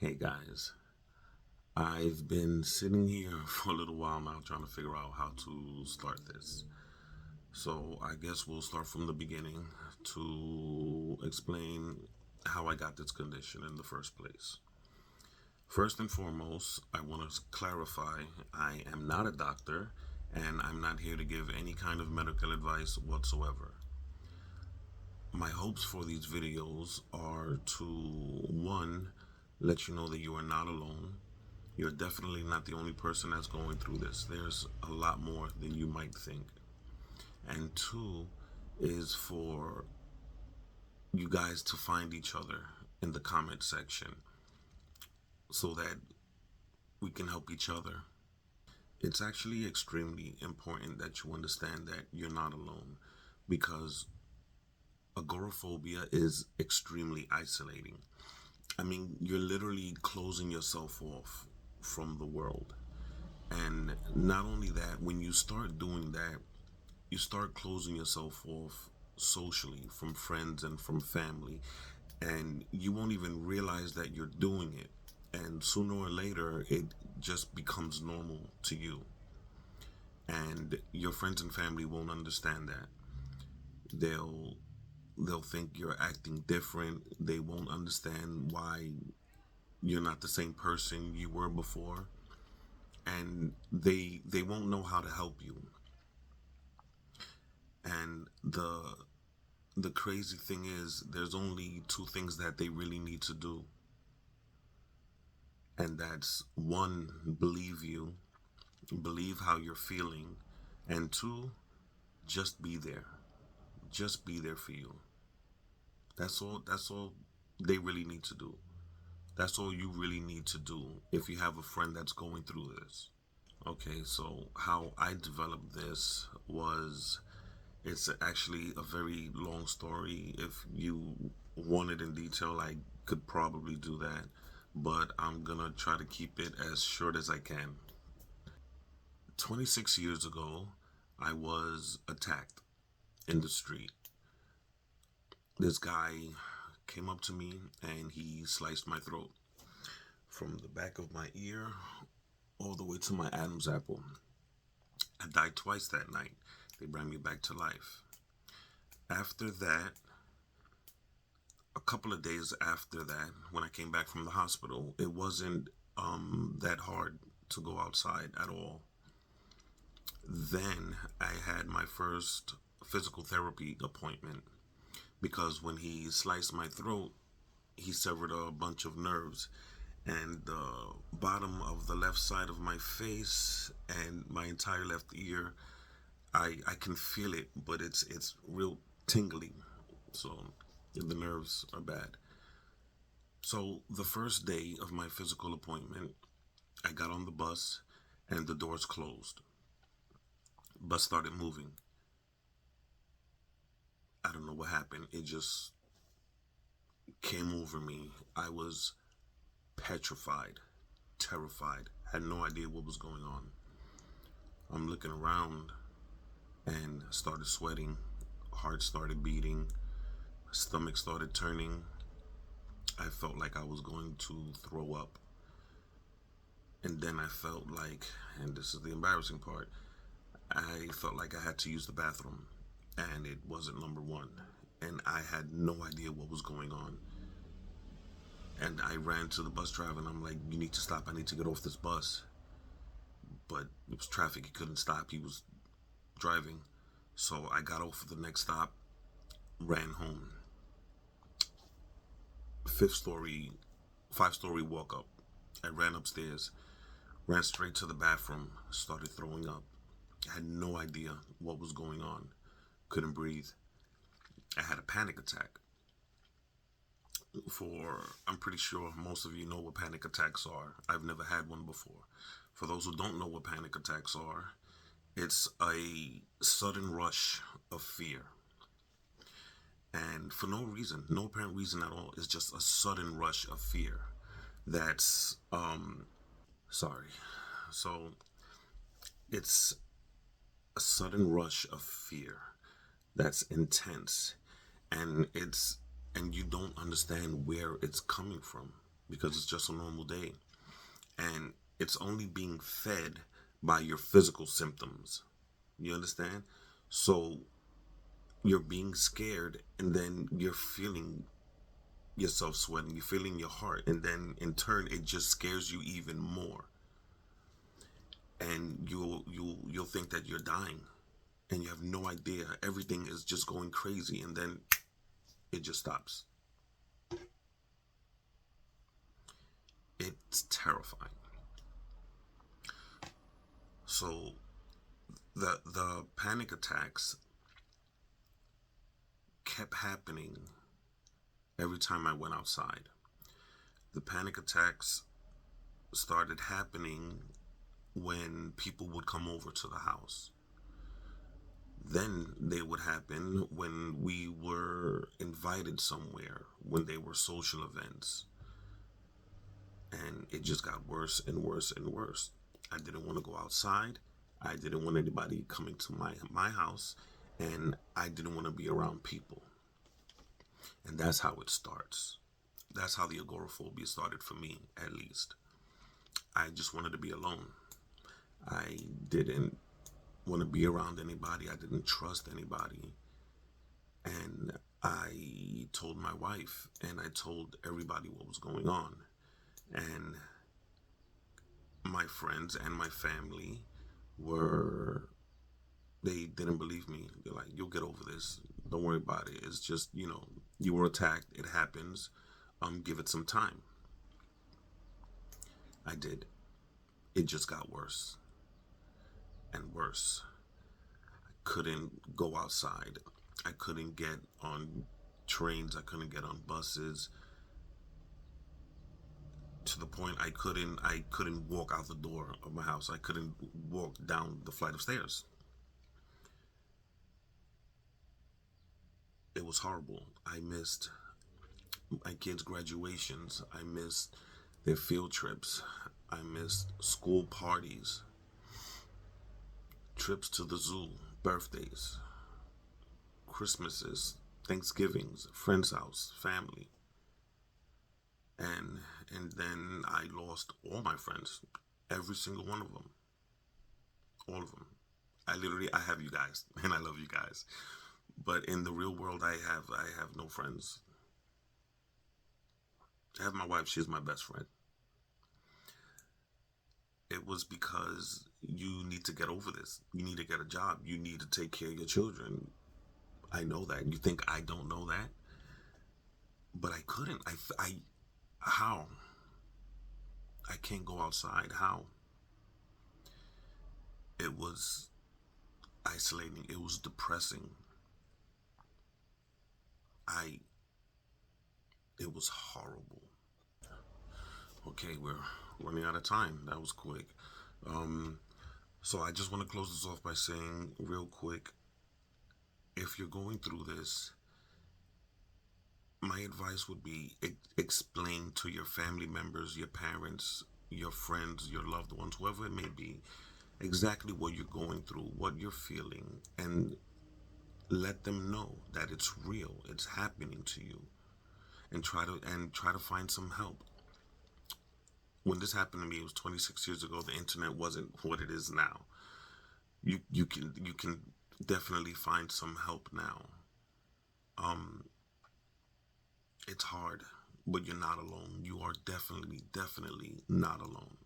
Hey guys, I've been sitting here for a little while now trying to figure out how to start this. So I guess we'll start from the beginning to explain how I got this condition in the first place. First and foremost, I want to clarify I am not a doctor and I'm not here to give any kind of medical advice whatsoever. My hopes for these videos are to, one, let you know that you are not alone. You're definitely not the only person that's going through this. There's a lot more than you might think. And two is for you guys to find each other in the comment section so that we can help each other. It's actually extremely important that you understand that you're not alone because agoraphobia is extremely isolating. I mean, you're literally closing yourself off from the world. And not only that, when you start doing that, you start closing yourself off socially from friends and from family. And you won't even realize that you're doing it. And sooner or later, it just becomes normal to you. And your friends and family won't understand that. They'll they'll think you're acting different. They won't understand why you're not the same person you were before, and they won't know how to help you. And the crazy thing is there's only two things that they really need to do, and that's one, believe you, believe how you're feeling, and two, just be there. Just be there for you. That's all they really need to do. That's all you really need to do if you have a friend that's going through this. Okay, so how I developed this was, it's actually a very long story. If you want it in detail, I could probably do that, but I'm gonna try to keep it as short as I can. 26 years ago, I was attacked in the street. This guy came up to me and he sliced my throat from the back of my ear all the way to my Adam's apple. I died twice that night. They brought me back to life. After that, a couple of days after that, when I came back from the hospital, it wasn't that hard to go outside at all. Then I had my first physical therapy appointment because when he sliced my throat, he severed a bunch of nerves, and the bottom of the left side of my face and my entire left ear, I can feel it, but it's real tingly. So the nerves are bad. So the first day of my physical appointment, I got on the bus and the doors closed. Bus started moving. I don't know what happened. It just came over me. I was petrified, terrified, had no idea what was going on. I'm looking around and started sweating. Heart started beating. Stomach started turning. I felt like I was going to throw up. And then I felt like, and this is the embarrassing part, I felt like I had to use the bathroom. And it wasn't number one. And I had no idea what was going on. And I ran to the bus driver and I'm like, you need to stop. I need to get off this bus. But it was traffic. He couldn't stop. He was driving. So I got off at the next stop, ran home. Fifth story, 5-story walk up. I ran upstairs, ran straight to the bathroom, started throwing up. I had no idea what was going on. Couldn't breathe. I had a panic attack. I'm pretty sure most of you know what panic attacks are. I've never had one before. For those who don't know what panic attacks are, it's a sudden rush of fear. And for no reason, no apparent reason at all, it's just a sudden rush of fear. That's, sorry. So it's a sudden rush of fear that's intense, and you don't understand where it's coming from. because it's just a normal day. And it's only being fed by your physical symptoms. You understand? So you're being scared, and then you're feeling yourself sweating, you're feeling your heart, and then in turn it just scares you even more. And you'll think that you're dying, and you have no idea. Everything is just going crazy, and then it just stops. It's terrifying. So the panic attacks kept happening every time I went outside. The panic attacks started happening when people would come over to the house. Then they would happen when we were invited somewhere, when they were social events. And it just got worse and worse and worse. I didn't want to go outside. I didn't want anybody coming to my house, and I didn't want to be around people. And that's how it starts. That's how the agoraphobia started for me, at least. I just wanted to be alone. I didn't want to be around anybody. I didn't trust anybody. And I told my wife, and I told everybody what was going on. And my friends and my family were, they didn't believe me. They're like, you'll get over this. Don't worry about it. It's just, you were attacked. It happens. Give it some time. I did. It just got worse and worse. I couldn't go outside. I couldn't get on trains. I couldn't get on buses. To the point I couldn't walk out the door of my house. I couldn't walk down the flight of stairs. It was horrible. I missed my kids' graduations. I missed their field trips. I missed school parties, trips to the zoo, birthdays, Christmases, Thanksgivings, friends' house, family. And and then I lost all my friends, every single one of them, all of them. I have you guys, and I love you guys. But in the real world, I have no friends. I have my wife. She's my best friend. It was because you need to get over this. You need to get a job. You need to take care of your children. I know that. You think I don't know that? But I couldn't. How? I can't go outside. How? It was isolating. It was depressing. I, it was horrible. Okay, we're running out of time. That was quick. Um, so I just want to close this off by saying real quick, if you're going through this, my advice would be explain to your family members, your parents, your friends, your loved ones, whoever it may be, exactly what you're going through, what you're feeling, and let them know that it's real, it's happening to you, and try to find some help. When this happened to me, it was 26 years ago. The internet wasn't what it is now. You can definitely find some help now. Um, it's hard, but you're not alone. You are definitely not alone.